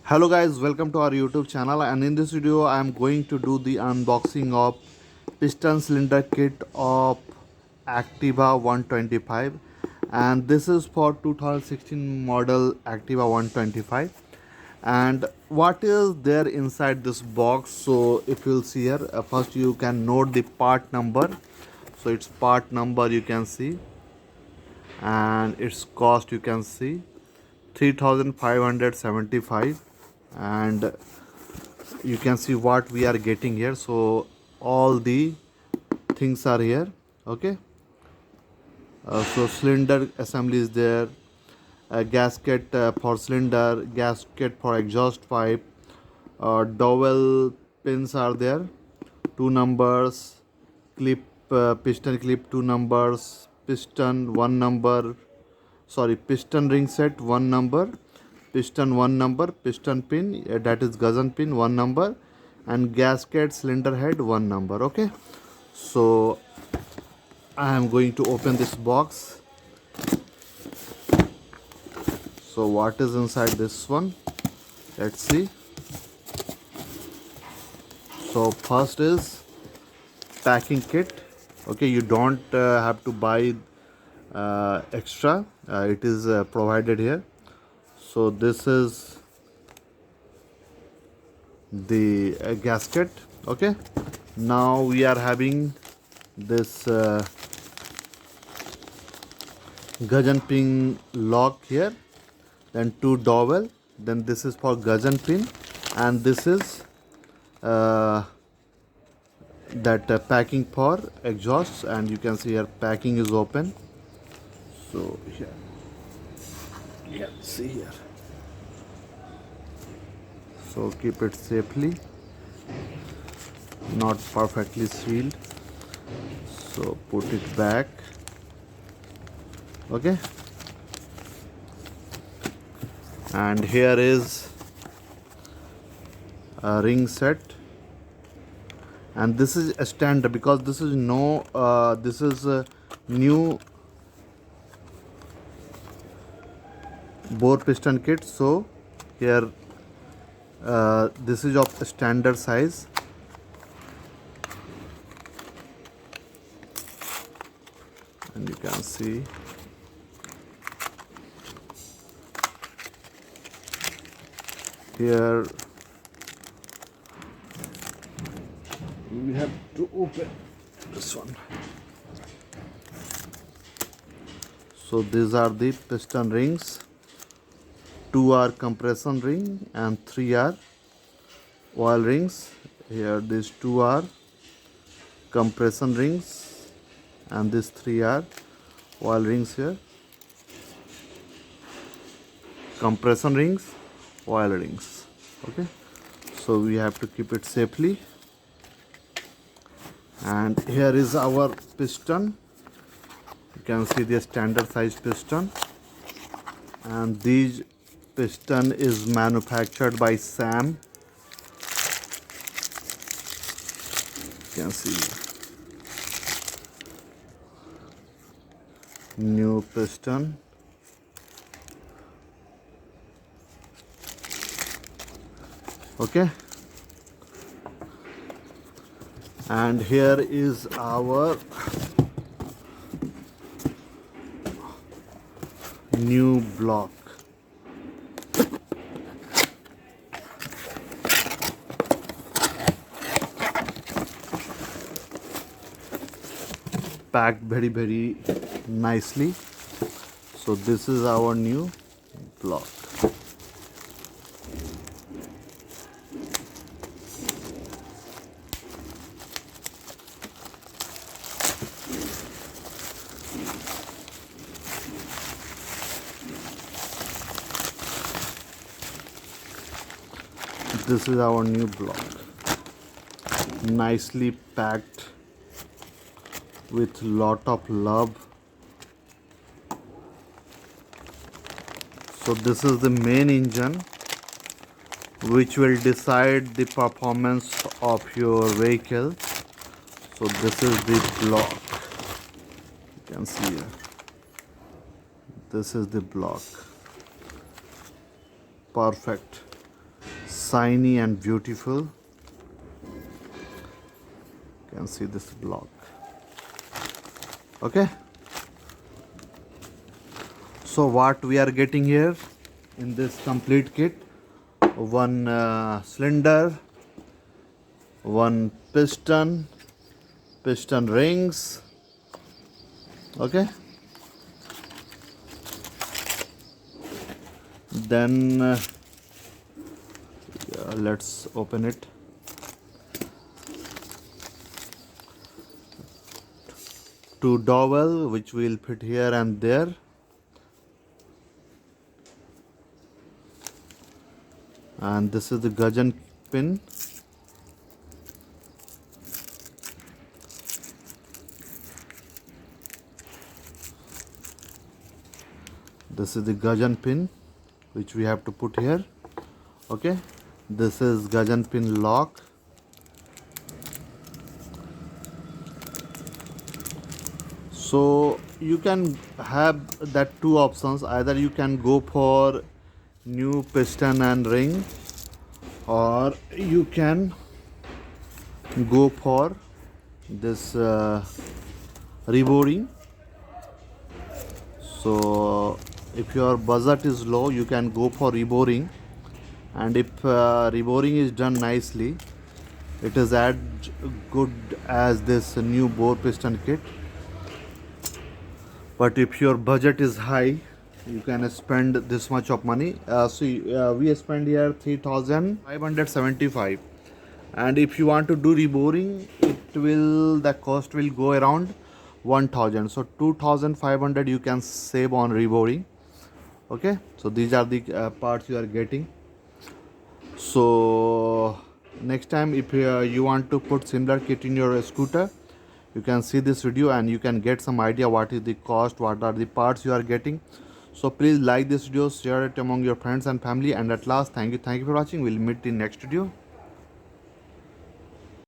Hello guys, welcome to our YouTube channel, and in this video I am going to do the unboxing of piston cylinder kit of ACTIVA 125, and this is for 2016 model ACTIVA 125. And what is there inside this box? So if you'll see here, first you can note the part number. So its part number you can see, and its cost you can see 3575, and you can see what we are getting here. So all the things are here. Okay, so cylinder assembly is there, a gasket for cylinder, gasket for exhaust pipe, dowel pins are there, two numbers, clip, piston clip, two numbers, piston one number, sorry, piston ring set one number, piston one number, piston pin, that is guzzon pin one number, and gasket cylinder head one number. Okay, so I am going to open this box. So what is inside this one? Let's see. So first is packing kit. Okay, you don't have to buy extra. It is provided here. So this is the gasket. Okay, now we are having this guzzon pin lock here, then two dowel, then this is for guzzon pin, and this is that packing for exhausts, and you can see here packing is open. So here you can see here. So keep it safely, not perfectly sealed. So put it back. Okay, and here is a ring set, and this is a standard because this is this is a new bore piston kit. So here this is of standard size, and you can see here we have to open this one. So these are the piston rings. Two are compression ring and three are oil rings. Here these two are compression rings and these three are oil rings. Here compression rings, oil rings. Okay, so we have to keep it safely. And here is our piston. You can see the standard size piston, and these piston is manufactured by Sam. You can see new piston. Okay, and here is our new block. Packed very nicely. So this is our new block. This is our new block, nicely packed with lot of love. So this is the main engine which will decide the performance of your vehicle. So this is the block, you can see here. This is the block. Perfect. shiny and beautiful. You can see this block. Okay, so what we are getting here in this complete kit: one cylinder, one piston rings. Okay, then let's open it. Two dowel which will fit here and there. And this is the gudgeon pin. This is the gudgeon pin which we have to put here. Okay, this is gudgeon pin lock. So you can have that two options: either you can go for new piston and ring, or you can go for this reboring. So if your budget is low, you can go for reboring, and if reboring is done nicely, it is as good as this new bore piston kit. But if your budget is high, you can spend this much of money. We spend here 3,575, and if you want to do reboring, the cost will go around 1,000. So 2,500 you can save on reboring. Okay, so these are the parts you are getting. So next time, if you want to put similar kit in your scooter, you can see this video and you can get some idea what is the cost, what are the parts you are getting. So please like this video, share it among your friends and family, and at last, thank you for watching. We'll meet in next video.